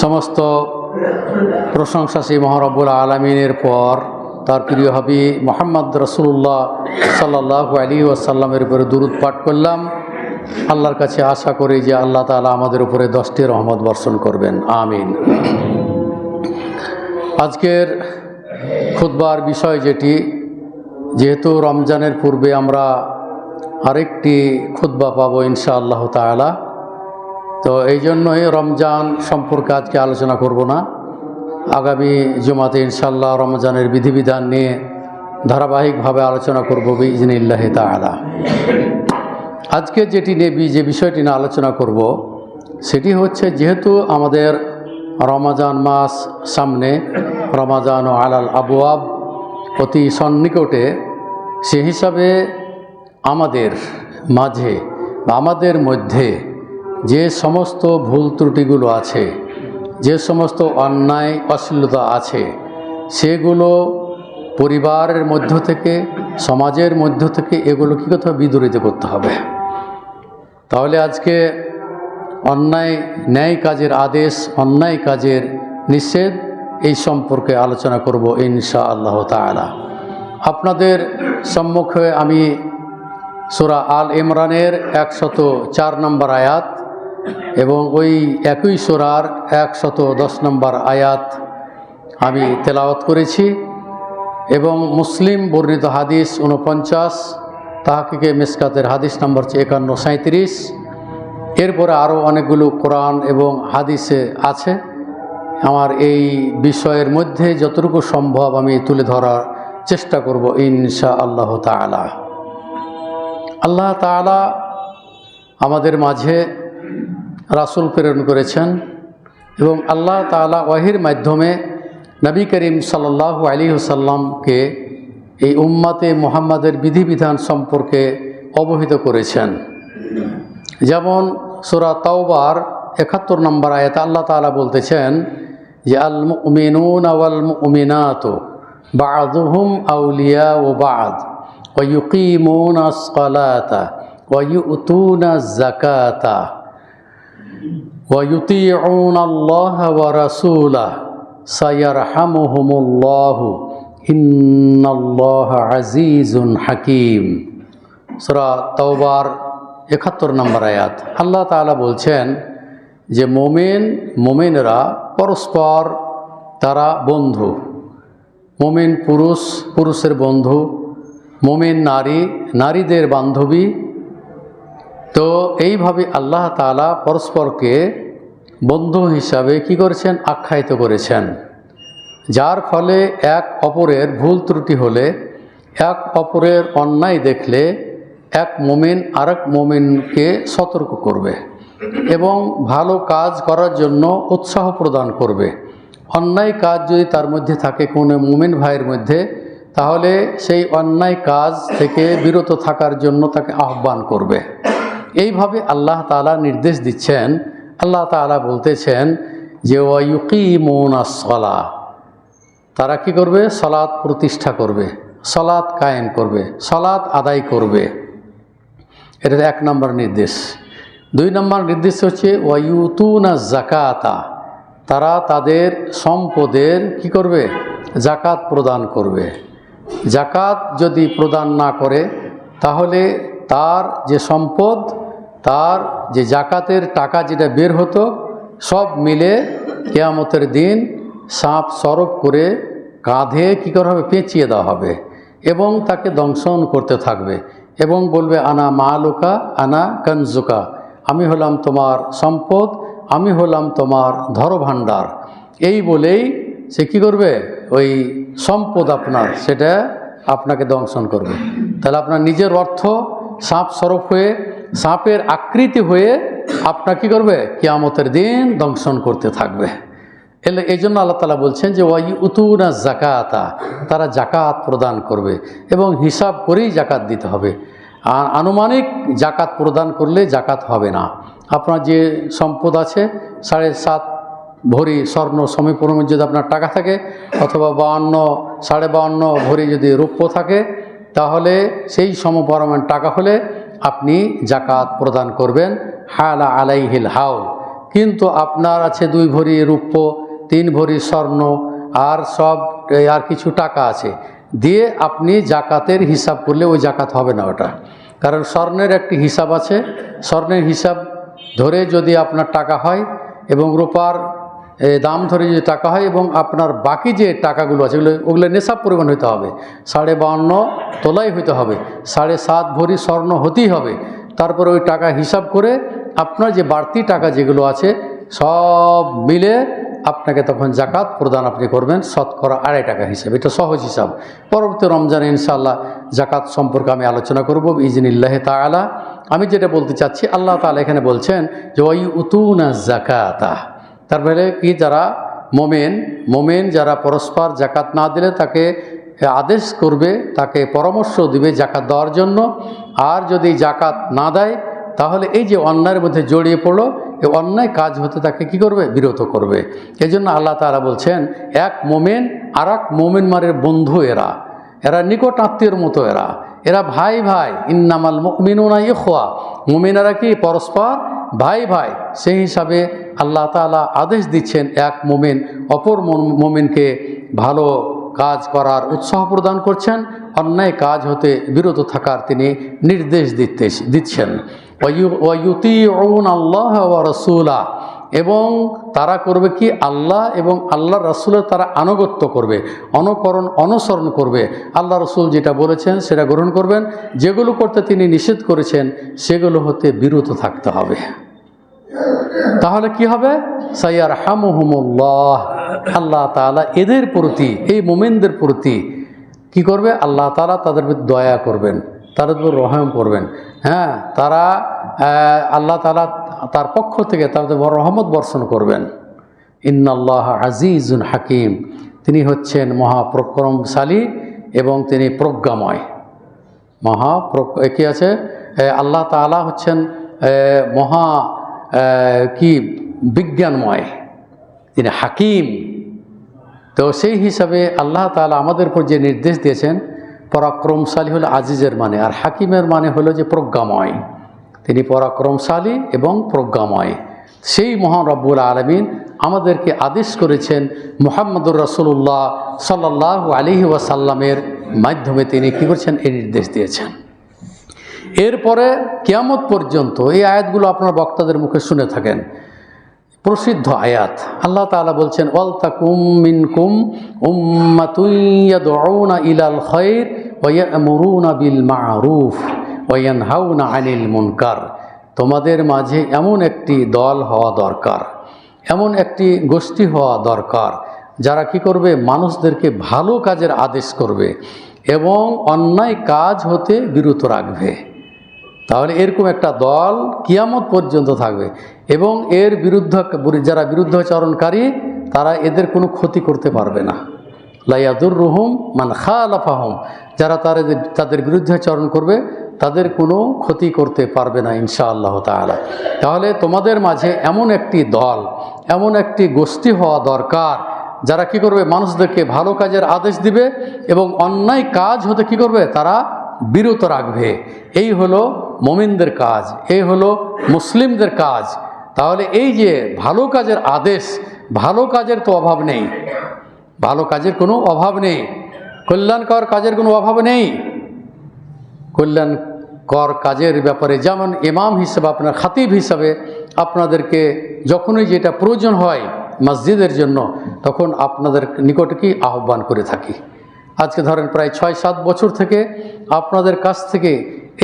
সমস্ত প্রশংসা সেই মহারব্বুল আলমিনের পর তার প্রিয় হাবিব মুহাম্মদ রাসূলুল্লাহ সাল্লাল্লাহু আলাইহি ওয়াসাল্লামের উপরে দুরূদ পাঠ করলাম। আল্লাহর কাছে আশা করি যে আল্লাহ তাআলা আমাদের উপরে 10টি রহমত বর্ষণ করবেন, আমিন। আজকের খুতবার বিষয় যেহেতু রমজানের পূর্বে আমরা আরেকটি খুতবা পাবো ইনশাআল্লাহ তাআলা, তো এই জন্যই রমজান সম্পর্কে আজকে আলোচনা করব না। আগামী জুমাতে ইনশাআল্লাহ রমজানের বিধিবিধান নিয়ে ধারাবাহিকভাবে আলোচনা করব বিইজনিল্লাহি তাআলা। আজকে যে বিষয়টি নিয়ে আলোচনা করব সেটি হচ্ছে, যেহেতু আমাদের রমজান মাস সামনে, রমজান ও আলাল আবওয়াব অতি সন্নিকটে, সে হিসাবে আমাদের মাঝে বা আমাদের মধ্যে যে সমস্ত ভুল ত্রুটিগুলো আছে, যে সমস্ত অন্যায় অশ্লীলতা আছে, সেগুলো পরিবারের মধ্য থেকে, সমাজের মধ্য থেকে এগুলো কী করতে হবে? বিদূরিত করতে হবে। তাহলে আজকে অন্যায় ন্যায় কাজের আদেশ, অন্যায় কাজের নিষেধ, এই সম্পর্কে আলোচনা করব ইনশাআল্লাহ তাআলা। আপনাদের সম্মুখে আমি সূরা আল ইমরানের 104 নম্বর আয়াত এবং ওই একই সূরার 110 নম্বর আয়াত আমি তেলাওয়াত করেছি, এবং মুসলিম বর্ণিত হাদিস 49, তাহকিকে মিসকাতের হাদিস নম্বর 51-37। এরপরে আরও অনেকগুলো কোরআন এবং হাদিসে আছে। আমার এই বিষয়ের মধ্যে যতটুকু সম্ভব আমি তুলে ধরার চেষ্টা করব ইনশাআল্লাহ তাআলা। আল্লাহ তাআলা আমাদের মাঝে রাসূল প্রেরণ করেছেন, এবং আল্লাহ তাআলা ওয়াহির মাধ্যমে নবী করিম সাল্লাল্লাহু আলাইহি ওয়াসাল্লামকে এই উম্মতে মুহাম্মাদের বিধিবিধান সম্পর্কে অবহিত করেছেন। যেমন সূরা তাওবার 71 নম্বর আয়াতে আল্লাহ তাআলা বলতেছেন যে আল মুমিনুনা ওয়াল মুমিনাতু বা'দুহুম আউলিয়াউ বা'দ ওয়া ইউকিমুনাস সালাতা ওয়া ইউতুনাজ যাকাতা ওয়া ইউতিউনাল্লাহা ওয়া রাসূলাহু সায়ারহামুহুমুল্লাহু ইন্নাল্লাহা আজিজুন হাকীম। সূরা তাওবার 71 নম্বর আয়াত। আল্লাহ তাআলা বলছেন যে মুমিনরা পরস্পর তারা বন্ধু, মুমিন পুরুষের বন্ধু, মুমিন নারীদের বান্ধবী। তো এইভাবে আল্লাহ তাআলা পরস্পরকে বন্ধু হিসাবে কি করেছেন? আখ্যায়িত করেছেন, যার ফলে এক অপরের ভুল ত্রুটি হলে, এক অপরের অন্যায় দেখলে এক মুমিন আরেক মুমিনকে সতর্ক করবে এবং ভালো কাজ করার জন্য উৎসাহ প্রদান করবে। অন্যায় কাজ যদি তার মধ্যে থাকে কোনো মুমিন ভাইয়ের মধ্যে, তাহলে সেই অন্যায় কাজ থেকে বিরত থাকার জন্য তাকে আহ্বান করবে। এইভাবে আল্লাহ তাআলা নির্দেশ দিচ্ছেন। আল্লাহ তাআলা বলতেছেন যে ওয়া ইউকিমুনাস সালাহ, তারা কি করবে? সালাত প্রতিষ্ঠা করবে, সালাত কায়েম করবে, সালাত আদায় করবে। এটা 1 নম্বর নির্দেশ। 2 নম্বর নির্দেশ হচ্ছে ওয়া ইউতুনাজ যাকাতা, তারা তাদের সম্পদের কি করবে? যাকাত প্রদান করবে। যাকাত যদি প্রদান না করে, তাহলে তার যে সম্পদ, তার যে যাকাতের টাকা যেটা বের হতো, সব মিলে কিয়ামতের দিন সাপ সরব করে কাঁধে কি করা হবে? পেঁচিয়ে দেওয়া হবে, এবং তাকে দংশন করতে থাকবে এবং বলবে আনা মালুকা আনা কনজুকা, আমি হলাম তোমার সম্পদ, আমি হলাম তোমার ধরভাণ্ডার। এই বলেই সে কী করবে? ওই সম্পদ আপনার, সেটা আপনাকে দংশন করবে। তাহলে আপনার নিজের অর্থ সাপ সরব হয়ে, সাপের আকৃতি হয়ে আপনার কী করবে? কিয়ামতের দিন দংশন করতে থাকবে। এই জন্য আল্লাহ তাআলা বলছেন যে ওয়া ইউতুনাজ যাকাতা, তারা যাকাত প্রদান করবে এবং হিসাব করেই যাকাত দিতে হবে। আর আনুমানিক যাকাত প্রদান করলে যাকাত হবে না। আপনার যে সম্পদ আছে, 7.5 ভরি স্বর্ণ সমপরিমাণ যদি আপনার টাকা থাকে, অথবা 52 ভরি যদি রৌপ্য থাকে, তাহলে সেই সমপরিমাণ টাকা হলে আপনি যাকাত প্রদান করবেন। হালা আলাইহিল হাউল, কিন্তু আপনার আছে 2 ভরি রূপ্য, 3 ভরি স্বর্ণ আর আর কিছু টাকা আছে, দিয়ে আপনি জাকাতের হিসাব করলে ওই জাকাত হবে না ওটা। কারণ স্বর্ণের একটি হিসাব আছে, স্বর্ণের হিসাব ধরে যদি আপনার টাকা হয় এবং রূপার দাম ধরে যে টাকা হয় এবং আপনার বাকি যে টাকাগুলো আছে ওগুলো নেশাব পরিমাণ হতে হবে, 52.5 তোলাই হতে হবে, 7.5 ভরি স্বর্ণ হতেই হবে। তারপরে ওই টাকা হিসাব করে আপনার যে বাড়তি টাকা যেগুলো আছে সব মিলে আপনাকে তখন জাকাত প্রদান আপনি করবেন শতকরা 2.5 টাকা হিসাব। এটা সহজ হিসাব। পরবর্তী রমজানে ইনশাআল্লাহ জাকাত সম্পর্কে আমি আলোচনা করব ইজনিল্লাহি তাআলা। আমি যেটা বলতে চাচ্ছি, আল্লাহ তাআলা এখানে বলছেন যে ওয়াইউতুনা যাকাতা, তারপরে কি যারা মোমেন যারা পরস্পর জাকাত না দিলে তাকে আদেশ করবে, তাকে পরামর্শ দিবে জাকাত দেওয়ার জন্য। আর যদি জাকাত না দেয় তাহলে এই যে অন্যায়ের মধ্যে জড়িয়ে পড়লো, এই অন্যায় কাজ হতে তাকে কি করবে? বিরত করবে। এই জন্য আল্লাহ তাআলা বলছেন এক মোমেন আর এক মোমেন মারের বন্ধু, এরা নিকট আত্মীয়র মতো, এরা ভাই ভাই। ইন্নামাল মুমিনুনা ইখওয়া, মুমিনেরা কি পরস্পর ভাই ভাই। সেই হিসাবে আল্লাহ তাআলা আদেশ দিচ্ছেন এক মোমেন অপর মোমেনকে ভালো কাজ করার উৎসাহ প্রদান করছেন, অন্যায় কাজ হতে বিরত থাকার তিনি নির্দেশ দিচ্ছেন। ওয়ায়ুতিউন আল্লাহ ওয়া রাসূলা, এবং তারা করবে কি? আল্লাহ এবং আল্লাহ রাসূলের তারা আনুগত্য করবে, অনুসরণ করবে। আল্লাহ রাসূল যেটা বলেছেন সেটা গ্রহণ করবেন, যেগুলো করতে তিনি নিষেধ করেছেন সেগুলো হতে বিরত থাকতে হবে। তাহলে কি হবে? সাইয়ারহামুহুমুল্লাহ, আল্লাহ তাআলা এদের প্রতি, এই মুমিনদের প্রতি কি করবে? আল্লাহ তাআলা তাদের প্রতি দয়া করবেন, তাদের উপর রহম করবেন। হ্যাঁ, তারা আল্লাহ তাআলা তার পক্ষ থেকে তাদের রহমত বর্ষণ করবেন। ইন্নাল্লাহ আজিজুন হাকিম, তিনি হচ্ছেন মহাপরাক্রমশালী এবং তিনি প্রজ্ঞাময়। কি আছে? আল্লাহ তাআলা হচ্ছেন বিজ্ঞানময়, তিনি হাকিম। তো সেই হিসাবে আল্লাহ তাআলা আমাদের উপর যে নির্দেশ দিয়েছেন, পরাক্রমশালী হলো আজিজের মানে, আর হাকিমের মানে হলো যে প্রজ্ঞাময়। তিনি পরাক্রমশালী এবং প্রজ্ঞাময়। সেই মহান রব্বুল আলামিন আমাদেরকে আদেশ করেছেন মুহাম্মদুর রাসূলুল্লাহ সাল্লাল্লাহু আলাইহি ওয়াসাল্লামের মাধ্যমে তিনি কী করছেন? এই নির্দেশ দিয়েছেন। এরপরে কিয়ামত পর্যন্ত এই আয়াতগুলো আপনার বক্তাদের মুখে শুনে থাকেন, প্রসিদ্ধ আয়াত। আল্লাহ তাআলা বলছেন ওয়ালতাকুম মিনকুম উম্মাতুন ইয়াদউনা ইলাল খায়র ওয়া ইয়া'মুরুনা বিল মা'রুফ ওয়া ইয়ানহাউনা আনিল মুনকার। তোমাদের মাঝে এমন একটি দল হওয়া দরকার, এমন একটি গোষ্ঠী হওয়া দরকার যারা কি করবে? মানুষদেরকে ভালো কাজের আদেশ করবে এবং অন্যায় কাজ হতে বিরত রাখবে। তাহলে এরকম একটা দল কিয়ামত পর্যন্ত থাকবে এবং এর বিরুদ্ধে যারা বিরুদ্ধাচরণকারী তারা এদের কোনো ক্ষতি করতে পারবে না। লা ইয়াদুররুহুম মান খালাফাহুম, যারা তাদের বিরুদ্ধাচরণ করবে তাদের কোনো ক্ষতি করতে পারবে না ইনশাআল্লাহ তাআলা। তাহলে তোমাদের মাঝে এমন একটি দল, এমন একটি গোষ্ঠী হওয়া দরকার যারা কি করবে? মানুষদেরকে ভালো কাজের আদেশ দিবে এবং অন্যায় কাজ হতে কি করবে? তারা বিরত রাখবে। এই হলো মুমিনদের কাজ, এই হলো মুসলিমদের কাজ। তাহলে এই যে ভালো কাজের আদেশ, ভালো কাজের তো অভাব নেই, ভালো কাজের কোনো অভাব নেই, কল্যাণকর কাজের কোনো অভাব নেই। কল্যাণকর কাজের ব্যাপারে যেমন ইমাম হিসেবে, আপনার খাতিব হিসাবে আপনাদেরকে যখনই যেটা প্রয়োজন হয় মসজিদের জন্য, তখন আপনাদের নিকটে কি আহ্বান করে থাকি। আজকে ধরেন প্রায় 6-7 বছর থেকে আপনাদের কাছ থেকে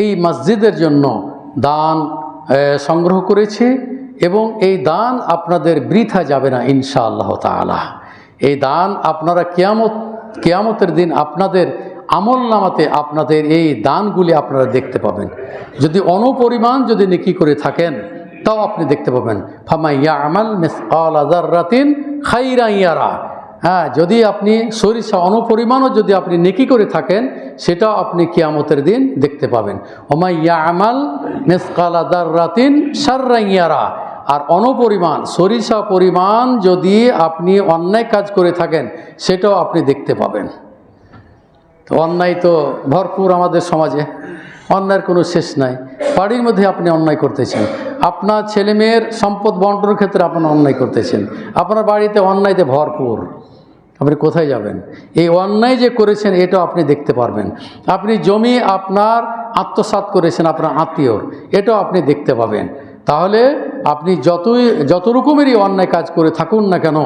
এই মসজিদের জন্য দান সংগ্রহ করেছি এবং এই দান আপনাদের বৃথা যাবে না ইনশাআল্লাহ তাআলা। এই দান আপনারা কিয়ামতের দিন আপনাদের আমলনামাতে আপনাদের এই দানগুলি আপনারা দেখতে পাবেন। যদি অনুপরিমাণ যদি নেকি করে থাকেন তাও আপনি দেখতে পাবেন। ফামান ইয়া'মাল মিসকালা যাররাতিন খাইরান ইয়ারা। হ্যাঁ, যদি আপনি সরিষা অনুপরিমাণও যদি আপনি নেকি করে থাকেন সেটাও আপনি কিয়ামতের দিন দেখতে পাবেন। ওমা ইয়া'মাল মিসকালা যাররাতিন শাররান ইয়ারা। আর অনুপরিমাণ সরিষা পরিমাণ যদি আপনি অন্যায় কাজ করে থাকেন সেটাও আপনি দেখতে পাবেন। তো অন্যায় তো ভরপুর আমাদের সমাজে, অন্যায়ের কোনো শেষ নাই। বাড়ির মধ্যে আপনি অন্যায় করতেছেন, আপনার ছেলে মেয়ের সম্পদ বন্টনের ক্ষেত্রে আপনার অন্যায় করতেছেন, আপনার বাড়িতে অন্যায়তে ভরপুর, আপনি কোথায় যাবেন? এই অন্যায় যে করেছেন এটাও আপনি দেখতে পারবেন। আপনি জমি আপনার আত্মসাৎ করেছেন আপনার আত্মীয়র, এটাও আপনি দেখতে পাবেন। তাহলে আপনি যত রকমেরই অন্যায় কাজ করে থাকুন না কেন,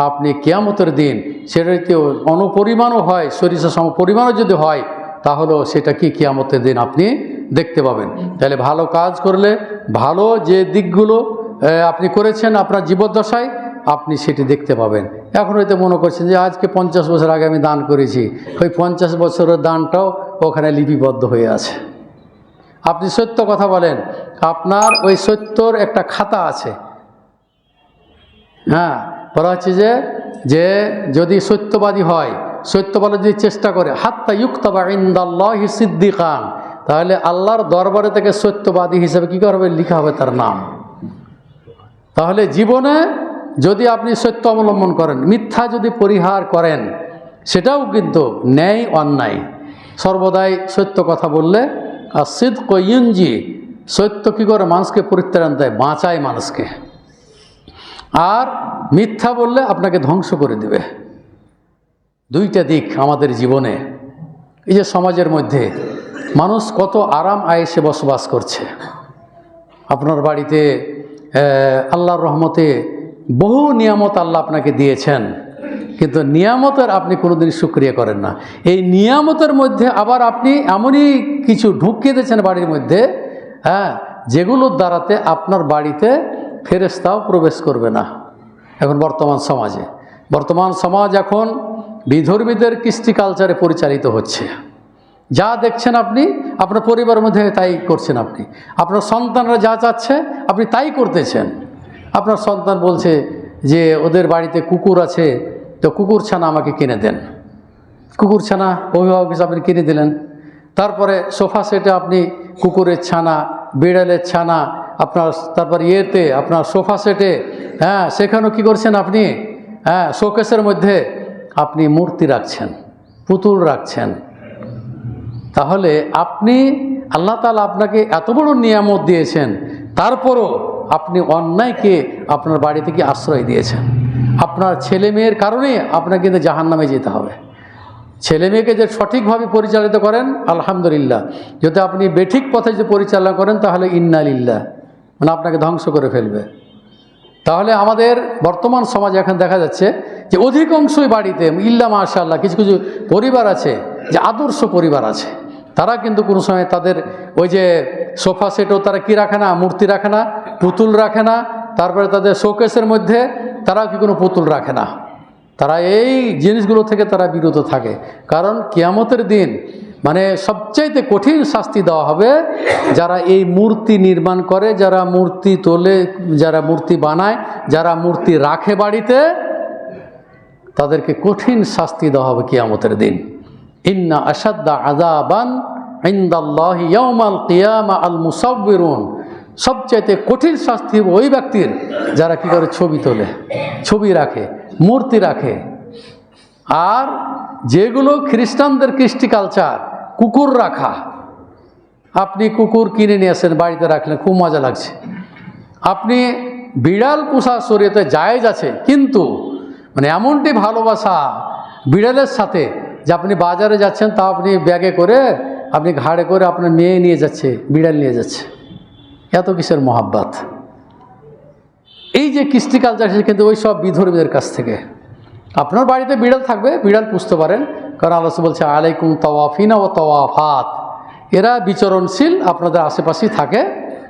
আপনি কিয়ামতের দিন সেটাতে অনুপরিমাণও হয়, সরিষা সম পরিমাণও যদি হয়, তাহলেও সেটা কি কিয়ামতের দিন আপনি দেখতে পাবেন। তাহলে ভালো কাজ করলে ভালো যে দিকগুলো আপনি করেছেন আপনার জীবদ্দশায়, আপনি সেটি দেখতে পাবেন। এখন হয়তো মনে করছেন যে আজকে 50 বছর আগে আমি দান করেছি, ওই 50 বছরের দানটাও ওখানে লিপিবদ্ধ হয়ে আছে। আপনি সত্য কথা বলেন, আপনার ওই সত্যর একটা খাতা আছে। হ্যাঁ, বলা হচ্ছে যে যদি সত্যবাদী হয়, সত্য বলার যদি চেষ্টা করে, হাত্তা ইউক্তাবা ইনদাল্লাহি সিদ্দিকান, তাহলে আল্লাহর দরবারে থেকে সত্যবাদী হিসেবে কী করবে, লেখা হবে তার নাম। তাহলে জীবনে যদি আপনি সত্য অবলম্বন করেন, মিথ্যা যদি পরিহার করেন, সেটাও কিন্তু ন্যায় অন্যায়। সর্বদাই সত্য কথা বললে, আর সিদক ইউনজি, সত্য কী করে মানুষকে পরিত্রাণ দেয়, বাঁচায় মানুষকে। আর মিথ্যা বললে আপনাকে ধ্বংস করে দেবে। দুইটা দিক আমাদের জীবনে। এই যে সমাজের মধ্যে মানুষ কত আরাম আয়েসে বসবাস করছে। আপনার বাড়িতে আল্লাহর রহমতে বহু নিয়ামত আল্লাহ আপনাকে দিয়েছেন, কিন্তু নিয়ামতের আপনি কোনোদিন শুকরিয়া করেন না। এই নিয়ামতের মধ্যে আবার আপনি এমনই কিছু ঢুকিয়ে দিয়েছেন বাড়ির মধ্যে, হ্যাঁ, যেগুলোর দ্বারাতে আপনার বাড়িতে ফেরেশতাও প্রবেশ করবে না। এখন বর্তমান সমাজ এখন বিধর্মীদের কৃষ্টি কালচারে পরিচালিত হচ্ছে। যা দেখছেন আপনি আপনার পরিবারের মধ্যে তাই করছেন। আপনি আপনার সন্তানরা যা চাচ্ছে আপনি তাই করতেছেন। আপনার সন্তান বলছে যে ওদের বাড়িতে কুকুর আছে, তো কুকুর ছানা আমাকে কিনে দেন। কুকুর ছানা অভিভাবক হিসেবে আপনি কিনে দিলেন। তারপরে সোফা সেটে আপনি কুকুরের ছানা, বিড়ালের ছানা আপনার, তারপর আপনার সোফা সেটে, হ্যাঁ, সেখানেও কী করছেন আপনি, হ্যাঁ, শোকেসের মধ্যে আপনি মূর্তি রাখছেন, পুতুল রাখছেন। তাহলে আপনি আল্লাহ তাআলা আপনাকে এত বড় নিয়ামত দিয়েছেন, তারপরও আপনি অন্যায়কে আপনার বাড়ি থেকে আশ্রয় দিয়েছেন। আপনার ছেলে মেয়ের কারণে আপনাকে কিন্তু জাহান্নামে যেতে হবে। ছেলে মেয়েকে যে সঠিকভাবে পরিচালিত করেন, আলহামদুলিল্লাহ। যদি আপনি বেঠিক পথে যে পরিচালনা করেন, তাহলে ইন্না লিল্লাহ, মানে আপনাকে ধ্বংস করে ফেলবে। তাহলে আমাদের বর্তমান সমাজে এখন দেখা যাচ্ছে যে অধিকাংশই বাড়িতে ইল্লা মাশাআল্লাহ কিছু কিছু পরিবার আছে যে আদর্শ পরিবার আছে, তারা কিন্তু কোনো সময় তাদের ওই যে সোফা সেটও তারা কি রাখে না, মূর্তি রাখে না, পুতুল রাখে না। তারপরে তাদের শোকেসের মধ্যে তারা কি কোনো পুতুল রাখে না। তারা এই জিনিসগুলো থেকে তারা বিরত থাকে। কারণ কিয়ামতের দিন মানে সবচাইতে কঠিন শাস্তি দেওয়া হবে যারা এই মূর্তি নির্মাণ করে, যারা মূর্তি তোলে, যারা মূর্তি বানায়, যারা মূর্তি রাখে বাড়িতে, তাদেরকে কঠিন শাস্তি দেওয়া হবে কিয়ামতের দিন। ইন্না আশাদ্দা আযাবান ইনদাল্লাহি ইয়াউমাল কিয়ামা আল মুসাব্বিরুন, সবচাইতে কঠিন শাস্তি হবে ওই ব্যক্তির যারা কি করে ছবি তোলে, ছবি রাখে, মূর্তি রাখে। আর যেগুলো খ্রিস্টানদের কৃষ্টি কালচার, কুকুর রাখা, আপনি কুকুর কিনে নিয়ে আসেন বাড়িতে রাখলেন, খুব মজা লাগছে। আপনি বিড়াল পোষা শরীয়তে জায়েজ আছে, কিন্তু মানে এমনটি ভালোবাসা বিড়ালের সাথে যে আপনি বাজারে যাচ্ছেন, তা আপনি ব্যাগে করে, আপনি ঘাড়ে করে আপনার মেয়ে নিয়ে যাচ্ছে, বিড়াল নিয়ে যাচ্ছে, এত কিসের মহাব্বত। এই যে কৃষ্টি কালচার, কিন্তু ওই সব বিধর্মীদের কাছ থেকে। আপনার বাড়িতে বিড়াল থাকবে, বিড়াল পুষতে পারেন, কারণ আল্লাহ বলছে আলাইকুম তাওয়াফিনা ও তাওয়াফাত, এরা বিচরণশীল, আপনাদের আশেপাশেই থাকে,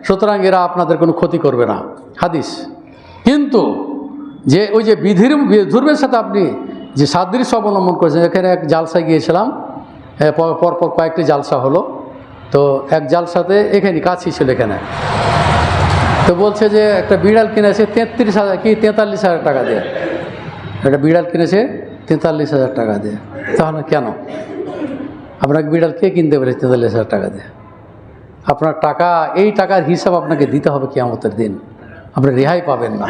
সুতরাং এরা আপনাদের কোনো ক্ষতি করবে না, হাদিস। কিন্তু যে ওই যে বিধর্মের সাথে আপনি যে সাদৃশ্য অবলম্বন করেছেন, এখানে এক জালসায় গিয়েছিলাম, পরপর কয়েকটি জালসা হলো, তো এক জালসাতে এখানে কাছেই ছিল এখানে, তো বলছে যে একটা বিড়াল কিনেছে 43,000 টাকা দিয়ে, একটা বিড়াল কিনেছে 43,000 টাকা দিয়ে। তাহলে কেন আপনাকে বিড়াল কে কিনতে পারে 43,000 টাকা দিয়ে? আপনার টাকা, এই টাকার হিসাব আপনাকে দিতে হবে কিয়ামতের দিন, আপনি রেহাই পাবেন না।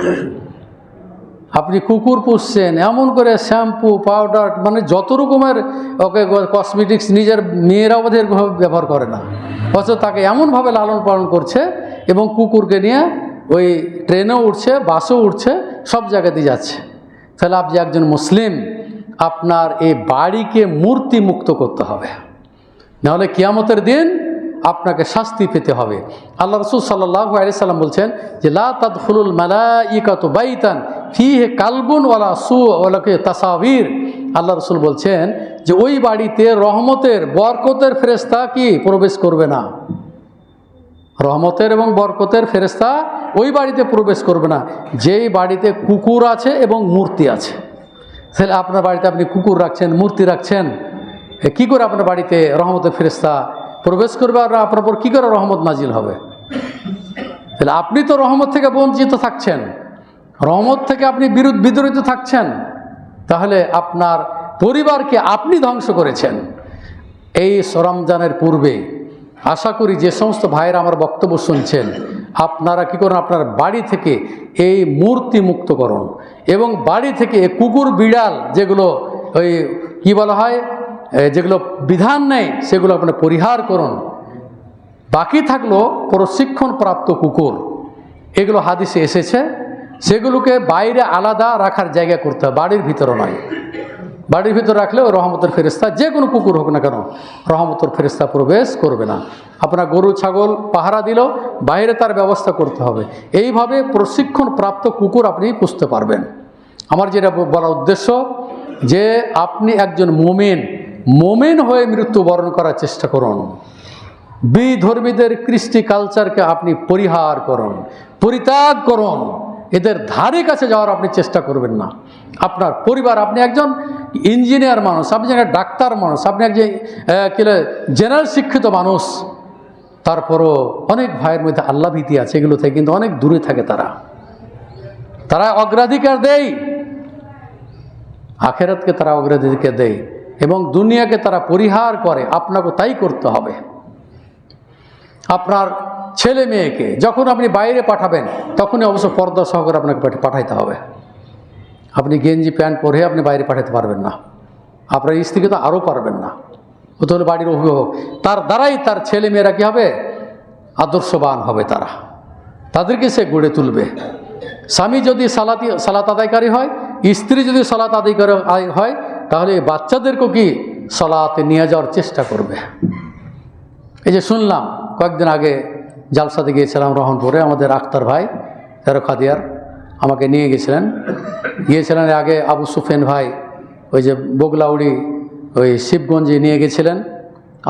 আপনি কুকুর পুষছেন, এমন করে শ্যাম্পু পাউডার মানে যত রকমের ওকে কসমেটিক্স নিজের মেয়েরা ওদের ব্যবহার করে না, অথচ তাকে এমনভাবে লালন পালন করছে এবং কুকুরকে নিয়ে ওই ট্রেনেও উঠছে, বাসেও উঠছে, সব জায়গাতেই যাচ্ছে। তাহলে আপনি একজন মুসলিম, আপনার এই বাড়িকে মূর্তি মুক্ত করতে হবে, নাহলে কিয়ামতের দিন আপনাকে শাস্তি পেতে হবে। আল্লাহ রাসূল সাল্লাল্লাহু আলাইহি সাল্লাম বলছেন যে লা তাদখুলুল মালাইকাতু বাইতান ফিহি কালবুন ওয়ালা ওয়ালা তাসাবির। আল্লাহ রাসূল বলছেন যে ওই বাড়িতে রহমতের বরকতের ফেরেশতা কি প্রবেশ করবে না, রহমতের এবং বরকতের ফেরেশতা ওই বাড়িতে প্রবেশ করবে না যেই বাড়িতে কুকুর আছে এবং মূর্তি আছে। তাহলে আপনার বাড়িতে আপনি কুকুর রাখছেন, মূর্তি রাখছেন, কি করে আপনার বাড়িতে রহমতের ফেরেশতা প্রবেশ করবে আর আপনার উপর কী করে রহমত নাজিল হবে? তাহলে আপনি তো রহমত থেকে বঞ্চিত থাকছেন, রহমত থেকে আপনি বিদরিত থাকছেন, তাহলে আপনার পরিবারকে আপনি ধ্বংস করেছেন। এই রমজানের পূর্বে আশা করি যে সমস্ত ভাইয়েরা আমার বক্তব্য শুনছেন, আপনারা কী করুন, আপনার বাড়ি থেকে এই মূর্তি মুক্ত করুন এবং বাড়ি থেকে কুকুর বিড়াল যেগুলো ওই কী বলা হয়, যেগুলো বিধান নেই সেগুলো আপনি পরিহার করুন। বাকি থাকলো প্রশিক্ষণপ্রাপ্ত কুকুর, এগুলো হাদিসে এসেছে, সেগুলোকে বাইরে আলাদা রাখার জায়গা করতে হবে, বাড়ির ভিতরে নয়। বাড়ির ভিতরে রাখলেও রহমতের ফেরেশতা, যে কোনো কুকুর হোক না কেন, রহমতের ফেরেশতা প্রবেশ করবে না। আপনার গরু ছাগল পাহারা দিলেও বাইরে তার ব্যবস্থা করতে হবে। এইভাবে প্রশিক্ষণপ্রাপ্ত কুকুর আপনি পুষতে পারবেন। আমার যেটা বলার উদ্দেশ্য যে আপনি একজন মোমেন হয়ে মৃত্যুবরণ করার চেষ্টা করুন। বিধর্মীদের কৃষ্টি কালচারকে আপনি পরিহার করুন, পরিত্যাগ করুন, এদের ধারে কাছে যাওয়ার আপনি চেষ্টা করবেন না। আপনার পরিবার, আপনি একজন ইঞ্জিনিয়ার মানুষ, আপনি একজন ডাক্তার মানুষ, আপনি একজন জেনারেল শিক্ষিত মানুষ, তারপরও অনেক ভাইয়ের মধ্যে আল্লাহ ভীতি আছে, এগুলো থেকে কিন্তু অনেক দূরে থাকে। তারা অগ্রাধিকার দেয়, আখেরাতকে তারা অগ্রাধিকার দেয় এবং দুনিয়াকে তারা পরিহার করে। আপনাকে তাই করতে হবে। আপনার ছেলে মেয়েকে যখন আপনি বাইরে পাঠাবেন তখনই অবশ্য পর্দা সহকারে আপনাকে পাঠাইতে হবে। আপনি গেঞ্জি প্যান্ট পরে আপনি বাইরে পাঠাতে পারবেন না, আপনার স্ত্রীকে তো আরও পারবেন না। ও তো হলো বাড়ির অভিভাবক, তার দ্বারাই তার ছেলে মেয়েরা কী হবে, আদর্শবান হবে, তাদেরকে সে গড়ে তুলবে। স্বামী যদি সালাত আদায়কারী হয়, স্ত্রী যদি সালাত আদায়কারী হয়, তাহলে বাচ্চাদেরকেও কি সালাতে নিয়ে যাওয়ার চেষ্টা করবে। এই যে শুনলাম কয়েকদিন আগে জালসাতে গিয়েছিলাম রহনপুরে, আমাদের আক্তার ভাই তেরো খাদিয়ার আমাকে নিয়ে গিয়েছিলেন। আগে আবু সুফেন ভাই ওই যে বগলাউড়ি ওই শিবগঞ্জে নিয়ে গেছিলেন,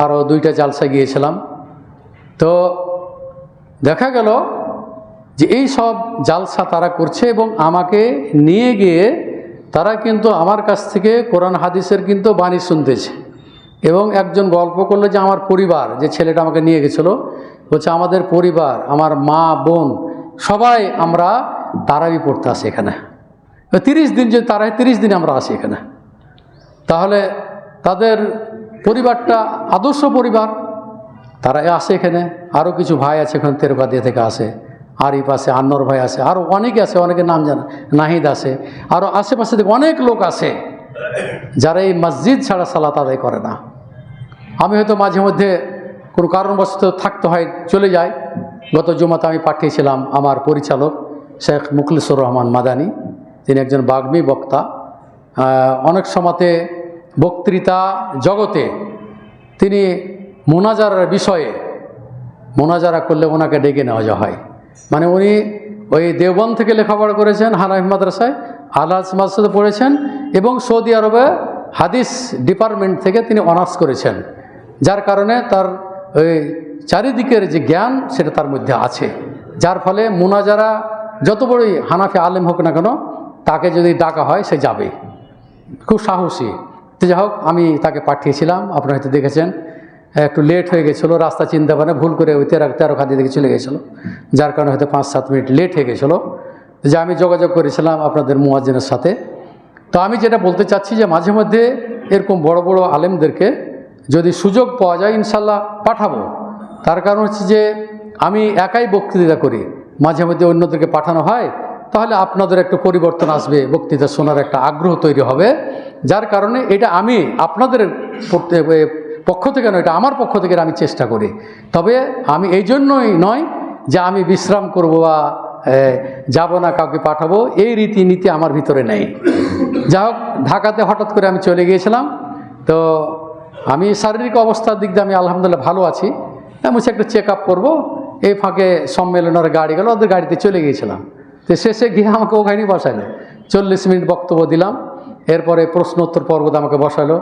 আরও 2টা জালসা গিয়েছিলাম। তো দেখা গেল যে এই সব জালসা তারা করছে এবং আমাকে নিয়ে গিয়ে তারা কিন্তু আমার কাছ থেকে কোরআন হাদিসের কিন্তু বাণী শুনতেছে। এবং একজন গল্প করলো যে আমার পরিবার, যে ছেলেটা আমাকে নিয়ে গেছিলো, বলছে আমাদের পরিবার, আমার মা বোন সবাই আমরা তারাবি পড়তে আসি এখানে। 30 দিন যদি তারা 30 দিন আমরা আসি এখানে, তাহলে তাদের পরিবারটা আদর্শ পরিবার, তারা আসে এখানে। আরও কিছু ভাই আছে এখানে তেরকাদিয়া থেকে আসে, আরিফ আছে, আন্নর ভাই আছে, আরও অনেকে আছে, অনেকের নাম জানা, নাহিদ আছে, আরও আশেপাশে থেকে অনেক লোক আছে যারা এই মসজিদ ছাড়া সালাত আদায় করে না। আমি হয়তো মাঝে মধ্যে কোনো কারণবশত থাকতে হয়, চলে যাই। গত জুমাতে আমি পাঠিয়েছিলাম আমার পরিচালক শেখ মুখলিসুর রহমান মাদানী, তিনি একজন বাগ্মী বক্তা। অনেক সময়তে বক্তৃতা জগতে তিনি মোনাজারার বিষয়ে, মোনাজারা করলে ওনাকে ডেকে নেওয়া হয়। মানে উনি ওই দেওবন্দ থেকে লেখাপড়া করেছেন, হানাফি মাদ্রাসায়, আল-হাজ মাদ্রাসাতে পড়েছেন এবং সৌদি আরবে হাদিস ডিপার্টমেন্ট থেকে তিনি অনার্স করেছেন, যার কারণে তার ওই চারিদিকের যে জ্ঞান সেটা তার মধ্যে আছে। যার ফলে মোনাজারা যত বড়ই হানাফি আলেম হোক না কেন, তাকে যদি ডাকা হয় সে যাবে, খুব সাহসী। তো যাই হোক, আমি তাকে পাঠিয়েছিলাম, আপনারা হয়তো দেখেছেন। একটু লেট হয়ে গেছিলো, রাস্তা চিনতে পারে, ভুল করে ওই তেরো খাদি দিকে চলে গেছিলো, যার কারণে হয়তো 5-7 মিনিট লেট হয়ে গেছিলো। যে আমি যোগাযোগ করেছিলাম আপনাদের মুয়াজ্জিনের সাথে। তো আমি যেটা বলতে চাচ্ছি যে মাঝে মধ্যে এরকম বড় বড় আলেমদেরকে যদি সুযোগ পাওয়া যায় ইনশাল্লাহ পাঠাবো। তার কারণ হচ্ছে যে আমি একাই বক্তৃতা করি, মাঝে মধ্যে অন্যদেরকে পাঠানো হয়, তাহলে আপনাদের একটু পরিবর্তন আসবে, বক্তৃতা শোনার একটা আগ্রহ তৈরি হবে। যার কারণে এটা আমি আপনাদের পক্ষ থেকে নয়, এটা আমার পক্ষ থেকে আমি চেষ্টা করি। তবে আমি এই জন্যই নয় যে আমি বিশ্রাম করব বা যাব না, কাউকে পাঠাবো, এই রীতিনীতি আমার ভিতরে নেই। যা হোক, ঢাকাতে হঠাৎ করে আমি চলে গিয়েছিলাম, তো আমি শারীরিক অবস্থার দিক দিয়ে আমি আলহামদুলিল্লাহ ভালো আছি। আমি একটু চেক আপ করবো, এই ফাঁকে সম্মেলনের গাড়ি গেল, ওদের গাড়িতে চলে গিয়েছিলাম। তো শেষে গিয়ে আমাকে ওখানেই বসালো, 40 মিনিট বক্তব্য দিলাম। এরপরে প্রশ্ন উত্তর পর্ব আমাকে বসালো,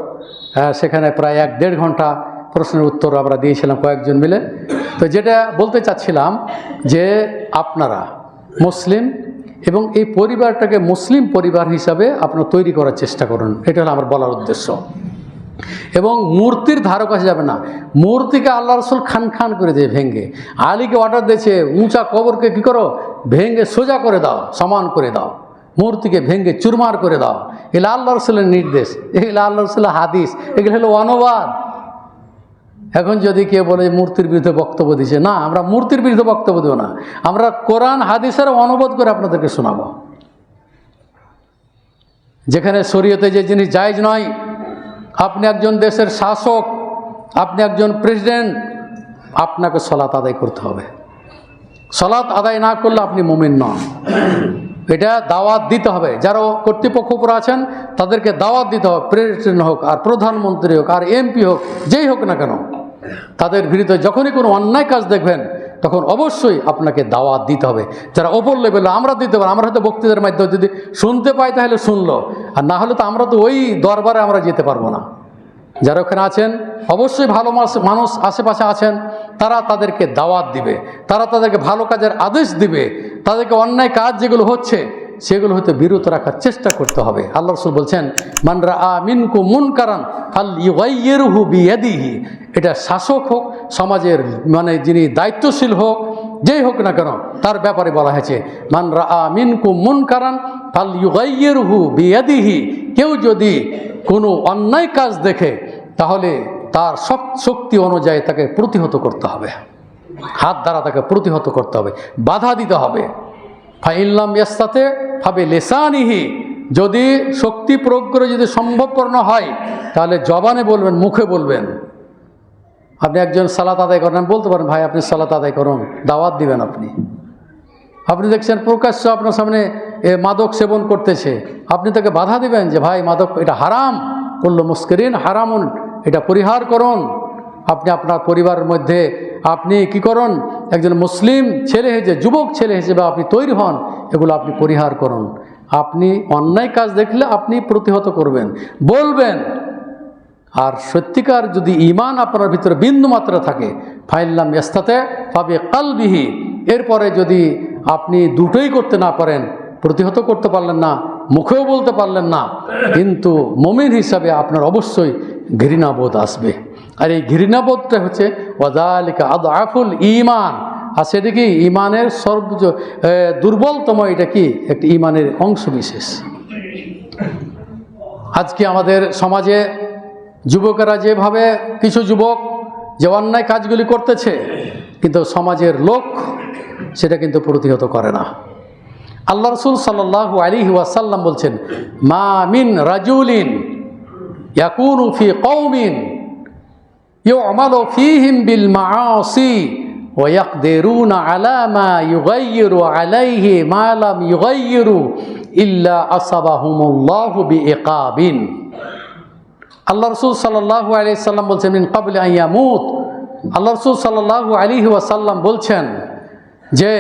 সেখানে প্রায় 1-1.5 ঘন্টা প্রশ্নের উত্তর আমরা দিয়েছিলাম কয়েকজন মিলে। তো যেটা বলতে চাচ্ছিলাম যে আপনারা মুসলিম এবং এই পরিবারটাকে মুসলিম পরিবার হিসাবে আপনারা তৈরি করার চেষ্টা করুন, এটা হলো আমার বলার উদ্দেশ্য। এবং মূর্তির ধারো কাছে যাবে না। মূর্তিকে আল্লাহ রসুল খান খান করে দিয়ে ভেঙ্গে, আলীকে অর্ডার দিয়েছে উঁচা কবরকে কী করো, ভেঙ্গে সোজা করে দাও, সমান করে দাও, মূর্তিকে ভেঙ্গে চুরমার করে দাও। এগুলো আল্লাহ রসুলের নির্দেশ, এগুলো আল্লাহ রসুলের হাদিস, এগুলো হলো অনুবাদ। এখন যদি কেউ বলে মূর্তির বিরুদ্ধে বক্তব্য দিচ্ছে, না, আমরা মূর্তির বিরুদ্ধে বক্তব্য দেবো না, আমরা কোরআন হাদিসের অনুবাদ করে আপনাদেরকে শোনাবো। যেখানে শরীয়তে যে জিনিস জায়েজ নয়, আপনি একজন দেশের শাসক, আপনি একজন প্রেসিডেন্ট, আপনাকে সালাত আদায় করতে হবে। সালাত আদায় না করলে আপনি মুমিন নন। এটা দাওয়াত দিতে হবে। যারা কর্তৃপক্ষ উপর আছেন তাদেরকে দাওয়াত দিতে হবে, প্রেসিডেন্ট হোক আর প্রধানমন্ত্রী হোক আর এমপি হোক, যেই হোক না কেন, তাদের বিরুদ্ধে যখনই কোনো অন্যায় কাজ দেখবেন তখন অবশ্যই আপনাকে দাওয়াত দিতে হবে। যারা ওপর লেভেলে আমরা দিতে পারি, আমরা হয়তো বক্তৃতার মাধ্যমে যদি শুনতে পাই তাহলে শুনলো, আর না হলে তো আমরা তো ওই দরবারে আমরা যেতে পারবো না। যারা ওখানে আছেন অবশ্যই ভালো মানুষ আশেপাশে আছেন, তারা তাদেরকে দাওয়াত দিবে, তারা তাদেরকে ভালো কাজের আদেশ দিবে, তাদেরকে অন্যায় কাজ যেগুলো হচ্ছে সেগুলো হয়তো বিরত রাখার চেষ্টা করতে হবে। আল্লাহ রাসূল বলছেন, মান রাআ মিনকুম মুনকারান ফালইউগাইয়িরহু বিয়াদিহি। এটা শাসক হোক, সমাজের যিনি দায়িত্বশীল হোক, যেই হোক না কেন, তার ব্যাপারে বলা হয়েছে মান রাআ মিনকুম মুনকারান ফালইউগাইয়িরহু বিয়াদিহি। কেউ যদি কোনো অন্যায় কাজ দেখে তাহলে তার শক্তি অনুযায়ী তাকে প্রতিহত করতে হবে, হাত দ্বারা তাকে প্রতিহত করতে হবে, বাধা দিতে হবে। ফাইল্লাম ইয়াস্তাতে ফাবে লিসানিহি। যদি শক্তি প্রয়োগ করে যদি সম্ভবপর না হয় তাহলে জবানে বলবেন, মুখে বলবেন। আপনি একজন সালাত আদায় করেন, বলতে পারেন ভাই আপনি সালাত আদায় করুন, দাওয়াত দিবেন। আপনি দেখছেন প্রকাশ্য আপনার সামনে মাদক সেবন করতেছে, আপনি তাকে বাধা দিবেন যে ভাই মাদক এটা হারাম, কুল্লু মুস্কিরিন হারামুন, এটা পরিহার করুন। আপনি আপনার পরিবারের মধ্যে আপনি কি করুন, একজন মুসলিম ছেলে হিসেবে, যুবক ছেলে হিসেবে আপনি তৈরি হন, এগুলো আপনি পরিহার করুন। আপনি অন্যায় কাজ দেখলে আপনি প্রতিহত করবেন, বলবেন। আর সত্যিকার যদি ঈমান আপনার ভিতরে বিন্দু মাত্রা থাকে, ফাইল্লাম ইয়াস্তাতে ফাবি কালবিহি, এরপরে যদি আপনি দুটোই করতে না পারেন, প্রতিহত করতে পারলেন না, মুখেও বলতে পারলেন না, কিন্তু মুমিন হিসাবে আপনার অবশ্যই ঘৃণাবোধ আসবে। আর এই ঘৃণাবোধটা হচ্ছে ওয়াযালিকা আদআফুল ঈমান। আর সেটা কি ঈমানের সর্বোচ্চ দুর্বলতম, এটা কি একটা ঈমানের অংশ বিশেষ। আজকে আমাদের সমাজে যুবকেরা যেভাবে, কিছু যুবক যে অন্যায় কাজগুলি করতেছে, কিন্তু সমাজের লোক সেটা কিন্তু প্রতিহত করে না। আল্লাহ রাসূল সাল্লাল্লাহু আলাইহি ওয়াসাল্লাম বলছেন, মা মিন রাজুলিন ইয়াকুনু ফি কওমিন ইউ'মালু ফীহিম বিল মাআসি ওয়া ইয়াকদিরুনা আলা মা ইউগাইয়িরু আলাইহি মা লাম ইউগাইয়িরু ইল্লা আসাবাহুমুল্লাহু বিইকাবিন। আল্লাহ রাসূল সাল্লাল্লাহু আলাইহি ওয়াসাল্লাম বলছেন, মিন ক্বাবলি আন ইয়ামুত। আল্লাহ রাসূল সাল্লাল্লাহু আলাইহি ওয়াসাল্লাম বলছেন যে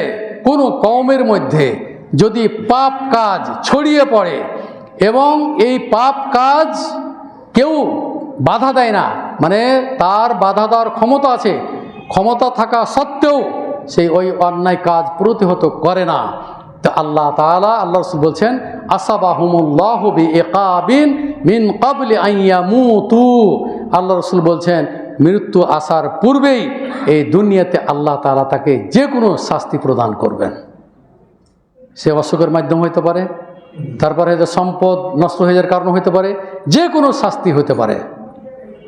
কোনো কওমের মধ্যে যদি পাপ কাজ ছড়িয়ে পড়ে এবং এই পাপ কাজ কেউ বাধা দেয় না, তার বাধা দেওয়ার ক্ষমতা আছে, ক্ষমতা থাকা সত্ত্বেও সেই ওই অন্যায় কাজ প্রতিহত করে না, তো আল্লাহ তাআলা, আল্লাহ রাসূল বলছেন, আসাবাহুমুল্লাহু বিইকাবিন মিন ক্বাবলি আন ইয়ামুতু। আল্লাহ রাসূল বলছেন, মৃত্যু আসার পূর্বেই এই দুনিয়াতে আল্লাহ তাআলা তাকে যে কোনো শাস্তি প্রদান করবেন। সে অসুখের মাধ্যমে হইতে পারে, তারপরে সম্পদ নষ্ট হয়ে যাওয়ার কারণ হইতে পারে, যে কোনো শাস্তি হইতে পারে।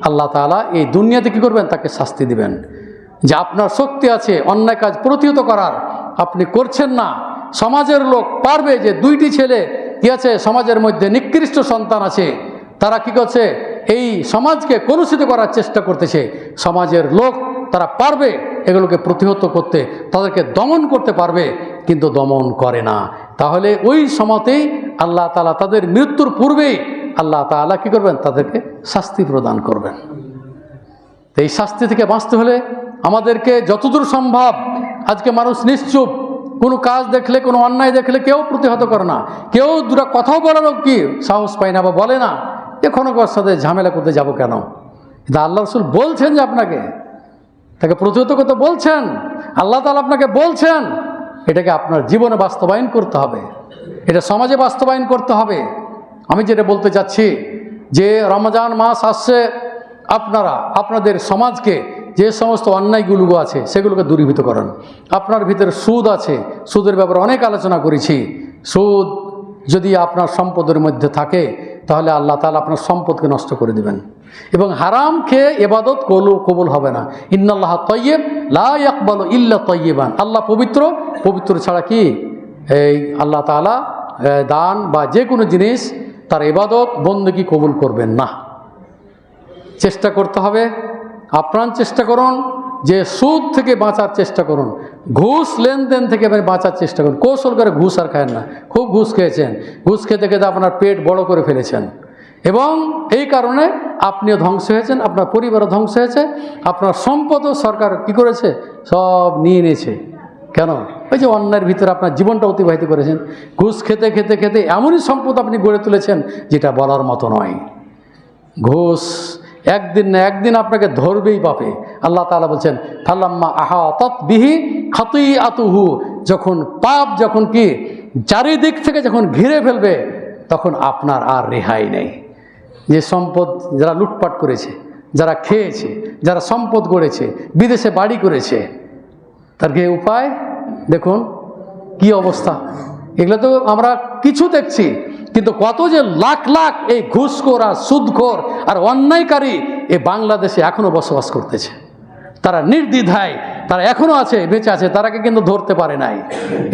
আল্লাহ তাআলা এই দুনিয়াতে কী করবেন, তাকে শাস্তি দিবেন। যে আপনার শক্তি আছে অন্যায় কাজ প্রতিহত করার, আপনি করছেন না, সমাজের লোক পারবে যে দুইটি ছেলে কি আছে সমাজের মধ্যে নিকৃষ্ট সন্তান আছে, তারা কি করছে এই সমাজকে কলুষিত করার চেষ্টা করতেছে, সমাজের লোক তারা পারবে এগুলোকে প্রতিহত করতে, তাদেরকে দমন করতে পারবে, কিন্তু দমন করে না। তাহলে ওই সময়তেই আল্লাহ তাআলা তাদের মৃত্যুর পূর্বেই আল্লাহ তাআলা কি করবেন, তাদেরকে শাস্তি প্রদান করবেন। এই শাস্তি থেকে বাঁচতে হলে আমাদেরকে যতদূর সম্ভব, আজকে মানুষ নিশ্চুপ, কোনো কাজ দেখলে কোনো অন্যায় দেখলে কেউ প্রতিহত করে না, কেউ দুটা কথাও বলারও কি সাহস পায় না বা বলে না, এখনো ওর সাথে ঝামেলা করতে যাব কেন। কিন্তু আল্লাহ রাসূল বলছেন যে আপনাকে তাকে প্রতিহত করতে বলছেন, আল্লাহ তাআলা আপনাকে বলছেন, এটাকে আপনার জীবনে বাস্তবায়ন করতে হবে, এটা সমাজে বাস্তবায়ন করতে হবে। আমি যেটা বলতে চাচ্ছি যে রমজান মাস আসছে, আপনারা আপনাদের সমাজকে যে সমস্ত অন্যায়গুলো আছে সেগুলোকে দূরীভূত করেন। আপনার ভিতরে সুদ আছে, সুদের ব্যাপারে অনেক আলোচনা করেছি। সুদ যদি আপনার সম্পদের মধ্যে থাকে তাহলে আল্লাহ তাআলা আপনার সম্পদকে নষ্ট করে দিবেন, এবং হারাম খেয়ে ইবাদত কবুল হবে না। ইন্নাল্লাহ তাইয়্যিব লা ইয়াকবালু ইল্লা তাইয়্যিবান, আল্লাহ পবিত্র, পবিত্র ছাড়া কি এই আল্লাহ তাআলা দান বা যে কোনো জিনিস তার ইবাদত বন্দেগী কবুল করবেন না। চেষ্টা করতে হবে, আপ্রাণ চেষ্টা করুন যে সুদ থেকে বাঁচার চেষ্টা করুন, ঘুষ লেনদেন থেকে বাঁচার চেষ্টা করুন। কৌশল করে ঘুষ আর খায়েন না, খুব ঘুষ খেয়েছেন, ঘুষ খেতে খেতে আপনার পেট বড় করে ফেলেছেন, এবং এই কারণে আপনিও ধ্বংস হয়েছেন, আপনার পরিবারও ধ্বংস হয়েছে, আপনার সম্পদও সরকার কি করেছে, সব নিয়ে নিয়েছে। কেন? ওই যে অন্যায়ের ভিতরে আপনার জীবনটা অতিবাহিত করেছেন, ঘুষ খেতে খেতে খেতে এমনই সম্পদ আপনি গড়ে তুলেছেন যেটা বলার মতো নয়। ঘুষ একদিন না একদিন আপনাকে ধরবেই পাবে। আল্লাহ তাআলা বলছেন ফালাম্মা আহাতাত বিহি খাতিআতুহু, যখন পাপ যখন কি চারিদিক থেকে যখন ঘিরে ফেলবে তখন আপনার আর রেহাই নেই। যে সম্পদ যারা লুটপাট করেছে, যারা খেয়েছে, যারা সম্পদ গড়েছে, বিদেশে বাড়ি করেছে, তার কি উপায়? দেখুন কি অবস্থা। এগুলো তো আমরা কিছু দেখছি, কিন্তু কত যে লাখ লাখ এই ঘুষখোর আর সুদখোর আর অন্যায়কারী এই বাংলাদেশে এখনো বসবাস করতেছে। তারা নির্দ্বিধায়, তারা এখনো আছে, বেঁচে আছে, তারাকে কিন্তু ধরতে পারে নাই।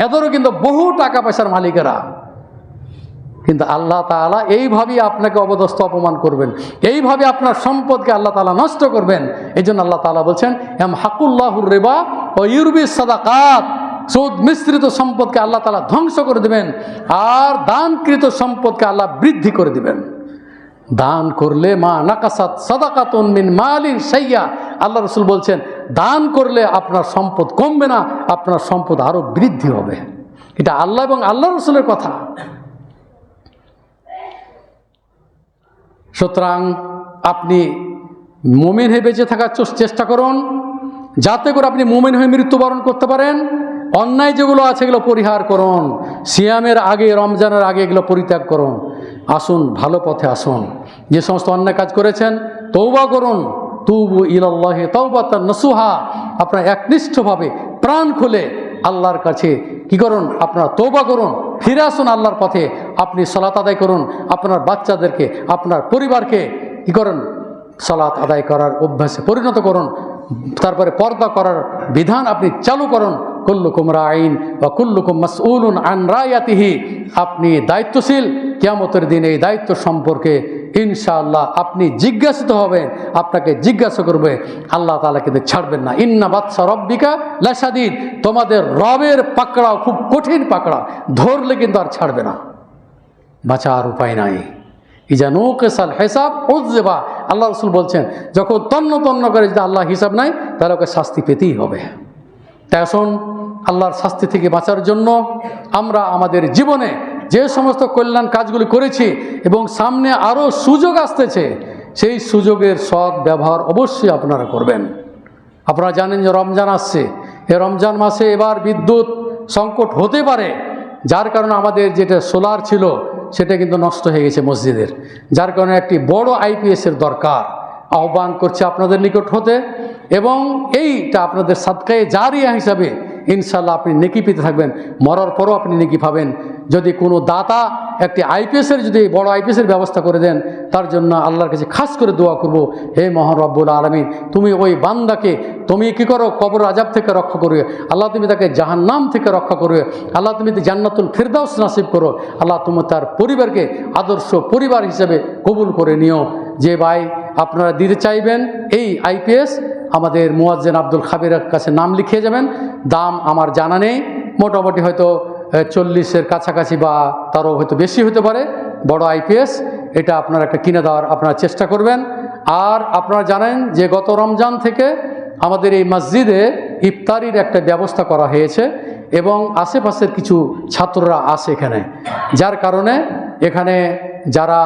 এদেরও কিন্তু বহু টাকা পয়সার মালিকেরা। কিন্তু আল্লাহ তাআলা এইভাবেই আপনাকে অবদস্থ অপমান করবেন, এইভাবে আপনার সম্পদকে আল্লাহ তাআলা নষ্ট করবেন। এই জন্য আল্লাহ তাআলা বলছেন ইয়ামহাকুল্লাহুর রিবা ওয়া ইউরবিস সাদাকাত, সুদ মিশ্রিত সম্পদকে আল্লাহ তাআলা ধ্বংস করে দিবেন, আর দানকৃত সম্পদকে আল্লাহ বৃদ্ধি করে দিবেন। দান করলে মা নাকাসাত সাদাকাতুন মিন মালিন শাইয়া, আল্লাহ রাসূল বলছেন দান করলে আপনার সম্পদ কমবে না, আপনার সম্পদ আরো বৃদ্ধি হবে। এটা আল্লাহ এবং আল্লাহ রাসূলের কথা। সুতরাং আপনি মুমিন হয়ে বেঁচে থাকার চেষ্টা করুন, যাতে করে আপনি মুমিন হয়ে মৃত্যুবরণ করতে পারেন। অন্যায় যেগুলো আছে এগুলো পরিহার করুন, সিয়ামের আগে, রমজানের আগে এগুলো পরিত্যাগ করুন। আসুন ভালো পথে আসুন। যে সমস্ত অন্যায় কাজ করেছেন তওবা করুন, তুবু ইলাল্লাহি তাওবাতান নাসুহা, আপনার একনিষ্ঠভাবে প্রাণ খুলে আল্লাহর কাছে কি করুন, আপনারা তওবা করুন, ফিরে আসুন আল্লাহর পথে। আপনি সালাত আদায় করুন, আপনার বাচ্চাদেরকে, আপনার পরিবারকে কি করুন, সালাত আদায় করার অভ্যাসে পরিণত করুন। তারপরে পর্দা করার বিধান আপনি চালু করুন। কুল্লুকুম রাইন ওয়া কুল্লুকুম মাসউলুন আন রায়াতিহি, আপনি দায়িত্বশীল। কিয়ামতের দিন এই দায়িত্ব সম্পর্কে ইনশাআল্লাহ আপনি জিজ্ঞাসিত হবেন, আপনাকে জিজ্ঞাসা করবে, আল্লাহ তাআলা কিন্তু ছাড়বেন না। ইন্না বাতশা রব্বিকা লাশাদীদ, তোমাদের রবের পাকড়াও খুব কঠিন পাকড়া, ধরলে কিন্তু আর ছাড়বে না, বাঁচার উপায় নাই। ইজা নুকিসাল হিসাব উযবা, আল্লাহ রাসূল বলছেন যখন তন্ন তন্ন করে যদি আল্লাহ হিসাব নাই তাহলে ওকে শাস্তি পেতেই হবে। তাই আসুন আল্লাহর শাস্তি থেকে বাঁচার জন্য আমরা আমাদের জীবনে যে সমস্ত কল্যাণ কাজগুলি করেছি এবং সামনে আরও সুযোগ আসতেছে, সেই সুযোগের সৎ ব্যবহার অবশ্যই আপনারা করবেন। আপনারা জানেন যে রমজান আসছে, এই রমজান মাসে এবার বিদ্যুৎ সংকট হতে পারে, যার কারণে আমাদের যেটা সোলার ছিল সেটা কিন্তু নষ্ট হয়ে গেছে মসজিদের, যার কারণে একটি বড় আইপিএসের দরকার। আহ্বান করছে আপনাদের নিকট হতে, এবং এইটা আপনাদের সাদকায়ে জারিয়া হিসাবে ইনশাআল্লাহ আপনি নেকি পেতে থাকবেন, মরার পরও আপনি নেকি পাবেন। যদি কোনো দাতা একটি আইপিএসের যদি বড় আইপিএসের ব্যবস্থা করে দেন, তার জন্য আল্লাহর কাছে খাস করে দোয়া করব, হে মহান রব্বুল আলামিন, তুমি ওই বান্দাকে তুমি কি করো, কবর আযাব থেকে রক্ষা করবে আল্লাহ, তুমি তাকে জাহান্নাম থেকে রক্ষা করবে আল্লাহ, তুমি জান্নাতুল ফিরদাউস নসিব করো আল্লাহ, তুমি তার পরিবারকে আদর্শ পরিবার হিসেবে কবুল করে নিও। যে ভাই আপনারা দিতে চাইবেন এই আইপিএস, আমাদের মুয়াজ্জিন আব্দুল খাবিরের কাছে নাম লিখিয়ে যাবেন। দাম আমার জানা নেই, মোটামুটি হয়তো 40-এর কাছাকাছি বা তারও হয়তো বেশি হতে পারে। বড় আইপিএস, এটা আপনারা একটা কিনে দেওয়ার আপনারা চেষ্টা করবেন। আর আপনারা জানেন যে গত রমজান থেকে আমাদের এই মসজিদে ইফতারির একটা ব্যবস্থা করা হয়েছে এবং আশেপাশের কিছু ছাত্ররা আছে এখানে, যার কারণে এখানে যারা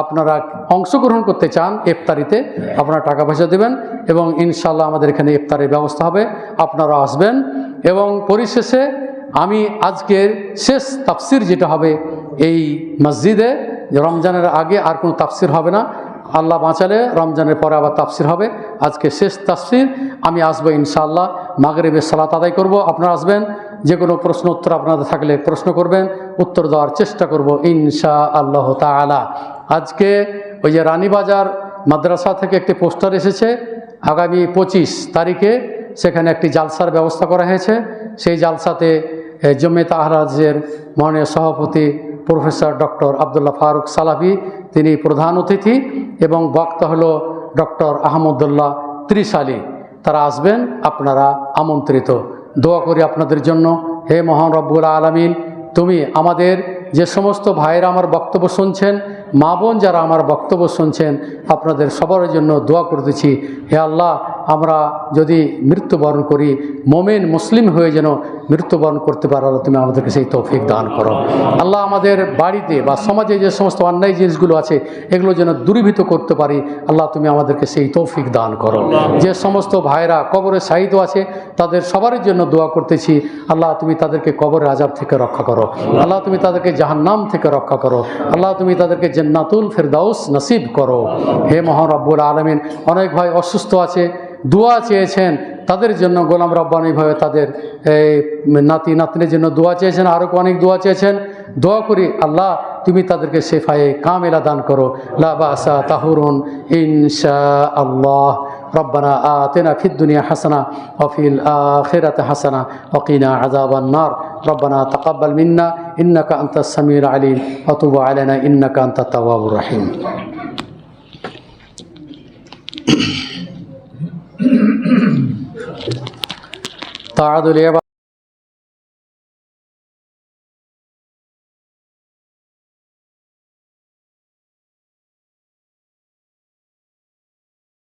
আপনারা অংশগ্রহণ করতে চান ইফতারিতে, আপনারা টাকা পয়সা দেবেন এবং ইনশাআল্লাহ আমাদের এখানে ইফতারের ব্যবস্থা হবে, আপনারা আসবেন। এবং পরিশেষে আমি আজকের শেষ তাফসির যেটা হবে এই মসজিদে, রমজানের আগে আর কোনো তাফসির হবে না, আল্লাহ বাঁচালে রমজানের পরে আবার তাফসির হবে। আজকে শেষ তাফসির, আমি আসবো ইনশাআল্লাহ, মাগরিবের সালাত আদায় করব, আপনারা আসবেন। যে কোনো প্রশ্ন উত্তর আপনাদের থাকলে প্রশ্ন করবেন, উত্তর দেওয়ার চেষ্টা করব ইনশাআল্লাহ তাআলা। আজকে ওই যে রানীবাজার মাদ্রাসা থেকে একটি পোস্টার এসেছে, আগামী 25 তারিখে সেখানে একটি জালসার ব্যবস্থা করা হয়েছে। সেই জালসাতে জমিয়ত আহরাজের মাননীয় সভাপতি প্রফেসর ডক্টর আবদুল্লাহ ফারুক সালাফি তিনি প্রধান অতিথি এবং বক্তা হলো ডক্টর আহমদুল্লাহ ত্রিশালী, তারা আসবেন, আপনারা আমন্ত্রিত। দোয়া করি আপনাদের জন্য। হে মহান রব্বুল আলামিন, তুমি আমাদের যে সমস্ত ভাইরা আমার বক্তব্য শুনছেন, মা বোন যারা আমার বক্তব্য শুনছেন, আপনাদের সবার জন্য দোয়া করতেছি। হে আল্লাহ, আমরা যদি মৃত্যুবরণ করি মোমেন মুসলিম হয়ে যেন মৃত্যুবরণ করতে পারো, তুমি আমাদেরকে সেই তৌফিক দান করো। আল্লাহ, আমাদের বাড়িতে বা সমাজে যে সমস্ত অন্যায় জিনিসগুলো আছে এগুলো যেন দূরীভূত করতে পারি, আল্লাহ তুমি আমাদেরকে সেই তৌফিক দান করো। যে সমস্ত ভাইরা কবরে শাহিদ আছে তাদের সবার জন্য দোয়া করতেছি, আল্লাহ তুমি তাদেরকে কবরের আযাব থেকে রক্ষা করো, আল্লাহ তুমি তাদেরকে জাহান্নাম থেকে রক্ষা করো, আল্লাহ তুমি তাদেরকে জান্নাতুল ফিরদাউস নসিব করো। হে মহান রব্বুল আলামিন, অনেক ভাই অসুস্থ আছে, দোয়া চেয়েছেন, তাদের জন্য গোলাম রব্বানী ভাবে তাদের নাতি নাতনির জন্য দোয়া চেয়েছেন, আরও অনেক দোয়া চেয়েছেন। দোয়া করি আল্লাহ তুমি তাদেরকে শেফায়ে কামিলা দান করো। লা বাসা তাহুরুন ইনশাআল্লাহ। রব্বানা আতিনা ফিদ দুনিয়া হাসানা ওয়া ফিল আখিরাতি হাসানা ওয়া কিনা আযাবান নার। রব্বানা তাকাব্বাল মিন্না ইন্নাকা আনতাস সামিউল আলিম ওয়া তুব আলাইনা ইন্নাকা আনতাত তাওয়াবুর রহিম। তাআদুল